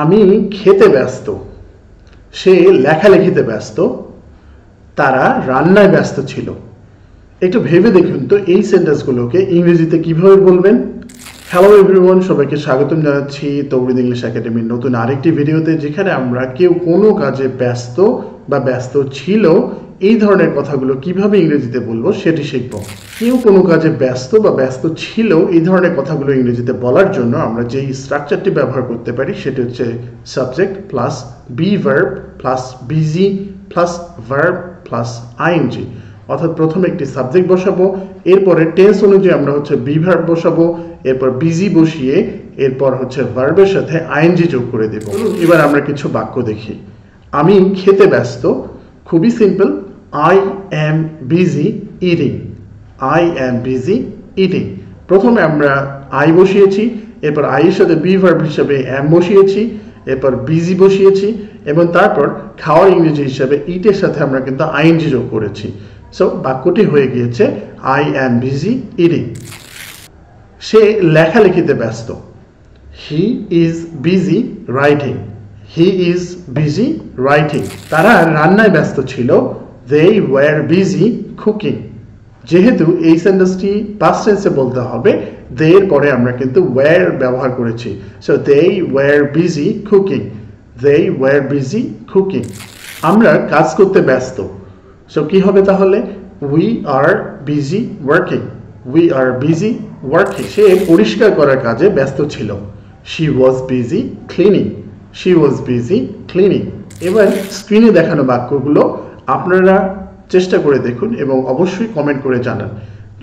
আমি খেতে ব্যস্ত, সে লেখালেখিতে ব্যস্ত, তারা রান্নায় ব্যস্ত ছিল। একটু ভেবে দেখুন তো এই সেন্টেন্সগুলোকে ইংরেজিতে কিভাবে বলবেন। হ্যালো এভরিওয়ান, সবাইকে স্বাগতম জানাচ্ছি তৌহিদ ইংলিশ একাডেমির নতুন আরেকটি ভিডিওতে, যেখানে আমরা কেউ কোনো কাজে ব্যস্ত বা ব্যস্ত ছিল এই ধরনের কথাগুলো কিভাবে ইংরেজিতে বলবো সেটি শিখব। কেউ কোনো কাজে ব্যস্ত বা ব্যস্ত ছিল এই ধরনের কথাগুলো ইংরেজিতে বলার জন্য আমরা যেই স্ট্রাকচারটি ব্যবহার করতে পারি সেটি হচ্ছে subject plus be verb plus বিজি প্লাস ভার্ব প্লাস আইএনজি। অর্থাৎ প্রথমে একটি সাবজেক্ট বসাবো, এরপরে টেন্স অনুযায়ী আমরা হচ্ছে বি ভার্ব বসাবো, এরপর বিজি বসিয়ে এরপর হচ্ছে ভার্বের সাথে আইএনজি যোগ করে দেব। এবার আমরা কিছু বাক্য দেখি। আমি খেতে ব্যস্ত, খুবই simple, I am busy eating. I am busy eating. প্রথমে আমরা আই বসিয়েছি, এরপর আই এর সাথে বি ভার্ব হিসেবে অ্যাম বসিয়েছি, এরপর বিজি বসিয়েছি এবং তারপর খাওয়ার ইংরেজি হিসেবে ইটের সাথে আমরা কিন্তু আইএনজি যোগ করেছি। সো বাক্যটি হয়ে গিয়েছে আই অ্যাম বিজি ইটিং। সে লেখালেখিতে ব্যস্ত, he is busy writing. He is busy writing. তারা রান্নায় ব্যস্ত ছিল, দে ওয়্যার বিজি কুকিং। যেহেতু এই সেন্টেন্সটি পাস্ট টেন্সে বলতে হবে, দে এর পরে আমরা কিন্তু ওয়্যার ব্যবহার করেছি। So they were busy cooking. They were busy cooking. আমরা কাজ করতে ব্যস্ত, সো কি হবে তাহলে? We are busy working. We are busy working. সে পরিষ্কার করার কাজে ব্যস্ত ছিল, she was busy cleaning. She was busy cleaning. এবার স্ক্রিনে দেখানো বাক্যগুলো আপনারা চেষ্টা করে দেখুন এবং অবশ্যই কমেন্ট করে জানান।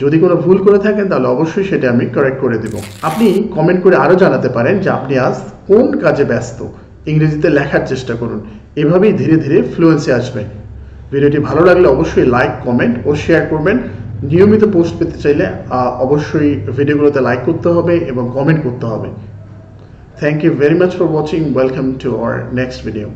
যদি কোনো ভুল করে থাকেন তাহলে অবশ্যই সেটা আমি কারেক্ট করে দেব। আপনি কমেন্ট করে আরও জানাতে পারেন যে আপনি আজ কোন কাজে ব্যস্ত, ইংরেজিতে লেখার চেষ্টা করুন। এভাবেই ধীরে ধীরে ফ্লুয়েন্সি আসবে। ভিডিওটি ভালো লাগলে অবশ্যই লাইক, কমেন্ট ও শেয়ার করবেন। নিয়মিত পোস্ট পেতে চাইলে অবশ্যই ভিডিওগুলোতে লাইক করতে হবে এবং কমেন্ট করতে হবে। Thank you very much for watching. Welcome to our next video.